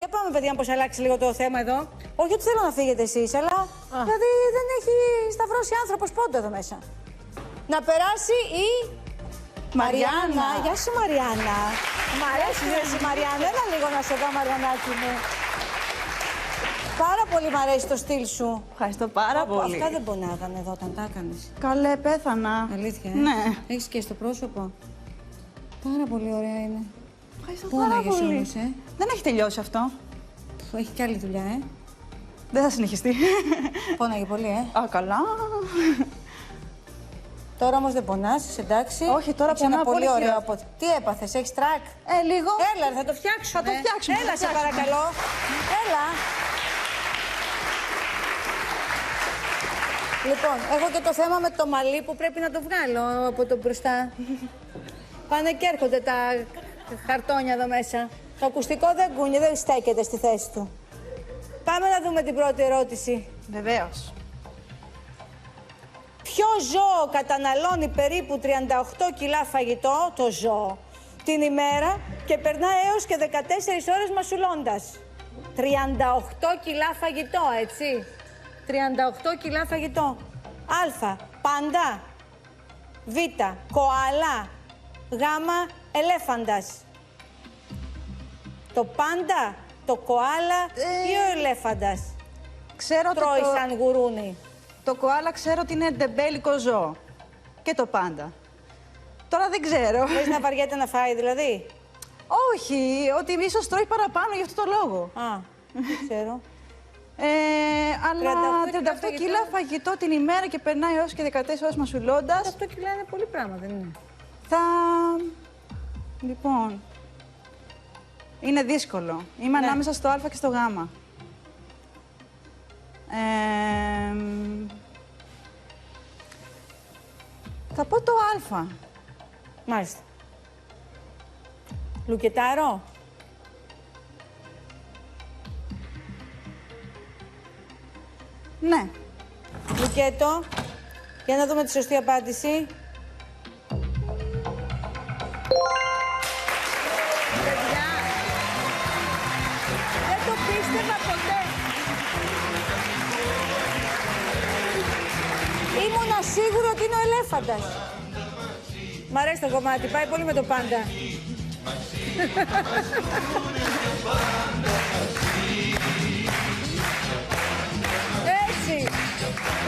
Για πάμε, παιδιά, πως αλλάξει λίγο το θέμα εδώ. Όχι ότι θέλω να φύγετε εσείς, αλλά δηλαδή δεν έχει σταυρώσει άνθρωπος πόντο εδώ μέσα. Να περάσει η Μαριάννα. Γεια σου, Μαριάννα. Μ' αρέσει εσύ, Μαριάννα. Έλα λίγο να σε δω, Μαριαννάκη μου. Πάρα πολύ μ' αρέσει το στυλ σου. Ευχαριστώ πάρα πολύ. Αυτά δεν πονάγανε εδώ όταν τα έκανες. Καλέ, πέθανα. Αλήθεια, Ναι. Έχεις και στο πρόσωπο. Πάρα πολύ ωραία είναι. Ευχαριστώ Πόναγες πάρα πολύ. όμως, Δεν έχει τελειώσει αυτό. Έχει και άλλη δουλειά, Δεν θα συνεχιστεί. Πόναγε πολύ, Α, καλά. Τώρα όμως δεν πονάς, είσαι εντάξει. Όχι, τώρα Έχεις ένα πονάω πολύ πολύ ωραίο χειρότερα. από... Τι έπαθες, έχεις τρακ. Λίγο. Έλα, θα το φτιάξουμε. Θα το φτιάξουμε. Έλα, θα το σε φτιάξουμε. παρακαλώ. Έλα. Λοιπόν, έχω και το θέμα με το μαλλί που πρέπει να το βγάλω από το μπροστά. Πάνε και έρχονται τα χαρτόνια εδώ μέσα. Το ακουστικό δεν κουνιέται, δεν στέκεται στη θέση του. Πάμε να δούμε την πρώτη ερώτηση. Βεβαίως. Ποιο ζώο καταναλώνει περίπου 38 κιλά φαγητό, το ζώο, την ημέρα και περνά έως και 14 ώρες μασουλώντας? 38 κιλά φαγητό, έτσι. 38 κιλά φαγητό. Α. Πάντα. Β. Κοάλα. Γ. Ελέφαντας. Το πάντα, το κοάλα ή ο ελέφαντας? Ξέρω ότι Τρώει σαν γουρούνι. το κοάλα ξέρω ότι είναι ντεμπέλικο ζώο. Και το πάντα. Τώρα δεν ξέρω. Θες να βαριέται να φάει δηλαδή? Όχι, ότι ίσως τρώει παραπάνω γι' αυτό το λόγο. Α, δεν ξέρω. Αλλά 38 κιλά φαγητό την ημέρα και περνάει έως και 14 ώρες μασουλώντας. 8 κιλά είναι πολύ πράγμα, δεν είναι? Θα... Λοιπόν... Είναι δύσκολο. Είμαι ανάμεσα στο Α και στο Γ. Θα πω το Α. Μάλιστα. Λουκετάρο. Ναι. Λουκέτο. Για να δούμε τη σωστή απάντηση. Παιδιά, δεν το πίστευα ποτέ. Ήμουνα σίγουρη ότι είναι ο ελέφαντας. Μ' αρέσει το κομμάτι, πάει πολύ με το πάντα. Έτσι.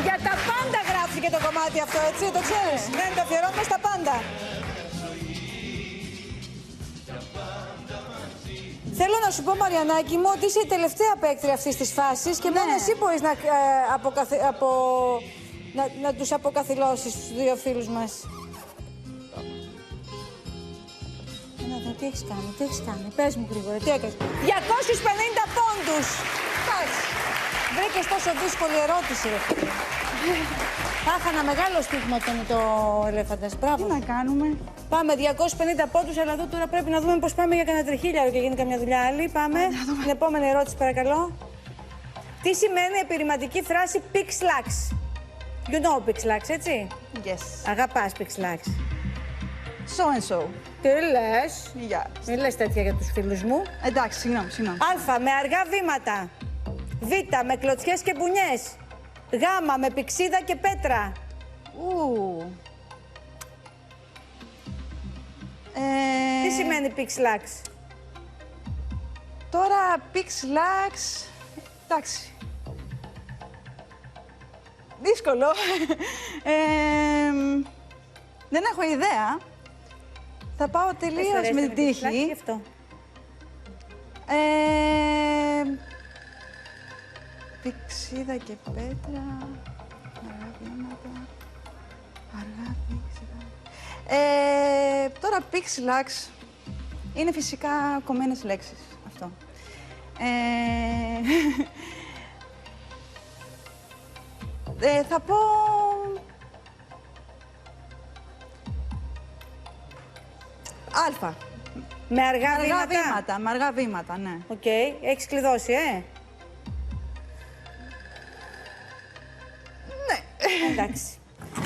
Για τα πάντα γράφτηκε το κομμάτι αυτό, έτσι, το ξέρεις. Ναι, το αφιερώνουμε στα πάντα. Θέλω να σου πω, Μαριαννάκη μου, ότι είσαι η τελευταία παίκτρια αυτής της φάσης και μόνο εσύ μπορείς να τους αποκαθιλώσεις τους δύο φίλους μας. Τι έχεις κάνει, τι έχεις κάνει, πες μου γρήγορα, τι έκανες? 250 πόντους! Εντάξει. Βρήκες τόσο δύσκολη ερώτηση, ρε φίλε. Θα είχα ένα μεγάλο στίγμα όταν είναι το ελέφαντας. Μπράβο. Τι να κάνουμε. Πάμε 250 πόντους, αλλά εδώ τώρα πρέπει να δούμε πώς πάμε για κανένα τριχίλιαρο και γίνει καμιά δουλειά άλλη. Πάμε. Την επόμενη ερώτηση, παρακαλώ. Τι σημαίνει η επιρρηματική φράση pixlax? You know pixlax, έτσι? Yes. Αγαπάς pixlax. So and so. Τι λες? Yes. Μην λες τέτοια για τους φίλους μου. Εντάξει, συγγνώμη. Α. Με αργά βήματα. Β. Με κλωτσιές και μπουνιές. Γ. Με πηξίδα και πέτρα. Τι σημαίνει pixlax? Τώρα pixlax. Εντάξει. Δύσκολο. Δεν έχω ιδέα. Θα πάω τελείως με την τύχη. Πηξίδα και πέτρα. Αργά βήματα. Αργά πήξιδα. Τώρα pixlax είναι φυσικά κομμένες λέξεις. Αυτό. Θα πω... Α. Με αργά βήματα. Με αργά βήματα, ναι. Οκ. Έχεις κλειδώσει, Ναι. Εντάξει.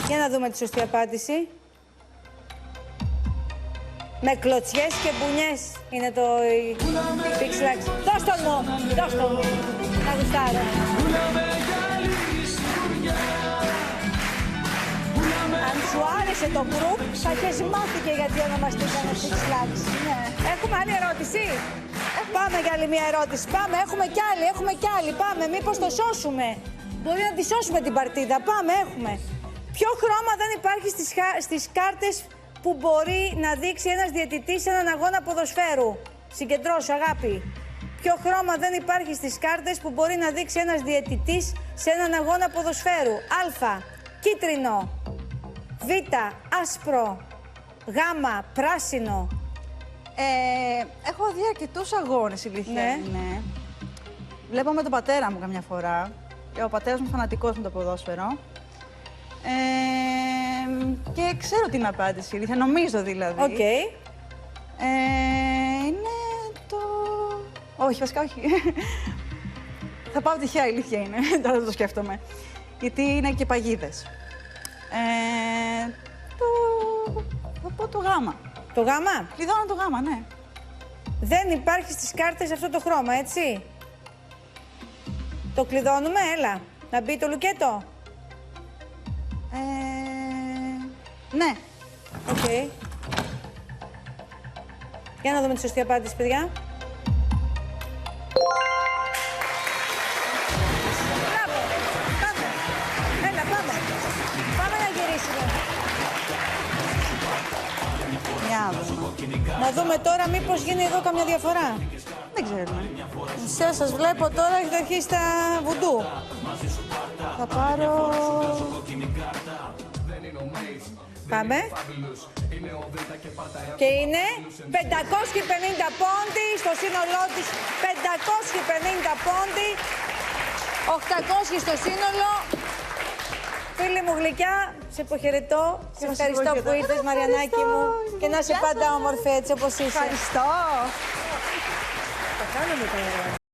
Για να δούμε τη σωστή απάντηση. Με κλωτσιές και μπουνιές είναι το Pix Lux. Δώσ' τον μου, δώσ' τον μου. Να γουστάρω. Αν σου άρεσε το group, θα έχεις μάθει και γιατί ονομαστήκανε Pix Lux. Ναι. Έχουμε άλλη ερώτηση. Πάμε για άλλη μια ερώτηση. Πάμε, έχουμε κι άλλη. Πάμε, μήπως το σώσουμε. Μπορεί να τη σώσουμε την παρτίδα. Πάμε, έχουμε. Ποιο χρώμα δεν υπάρχει στις κάρτες που μπορεί να δείξει ένας διαιτητής σε έναν αγώνα ποδοσφαίρου? Συγκεντρώσου, αγάπη. Ποιο χρώμα δεν υπάρχει στις κάρτες που μπορεί να δείξει ένας διαιτητής σε έναν αγώνα ποδοσφαίρου? Α, κίτρινο. Β, άσπρο. Γ, πράσινο. Έχω δει αρκετούς αγώνες, η αλήθεια Ναι. είναι. Βλέπω με τον πατέρα μου καμιά φορά. Ο πατέρας μου φανατικός με το ποδόσφαιρο. Και ξέρω την απάντηση, η αλήθεια, νομίζω δηλαδή. Οκ. Είναι το... Όχι, βασικά όχι. Θα πάω τυχαία, η αλήθεια είναι. Τώρα δεν το σκέφτομαι. Γιατί είναι και παγίδες. Θα πω το γάμα. Το γάμα. Κλειδώνω το γάμα, ναι. Δεν υπάρχει στις κάρτες αυτό το χρώμα, έτσι. Το κλειδώνουμε, έλα. Να μπει το λουκέτο. Ναι. Οκ. Για να δούμε τη σωστή απάντηση, παιδιά. Μπράβο. Πάμε. Έλα, πάμε. Πάμε να γυρίσουμε. Για να δούμε. Να δούμε τώρα μήπως γίνει εδώ καμιά διαφορά. Δεν ξέρουμε. Σας βλέπω τώρα, έχετε αρχίσει τα βουντού. Θα πάρω... Πάμε. Και είναι 550 πόντι στο σύνολό της. 550 πόντι. 800 στο σύνολο. Φίλη μου γλυκιά, σε αποχαιρετώ. Σε ευχαριστώ που ήρθες, Μαριανάκη μου. Και να είσαι πάντα όμορφη έτσι όπως είσαι. Ευχαριστώ. Τα κάνουμε τώρα.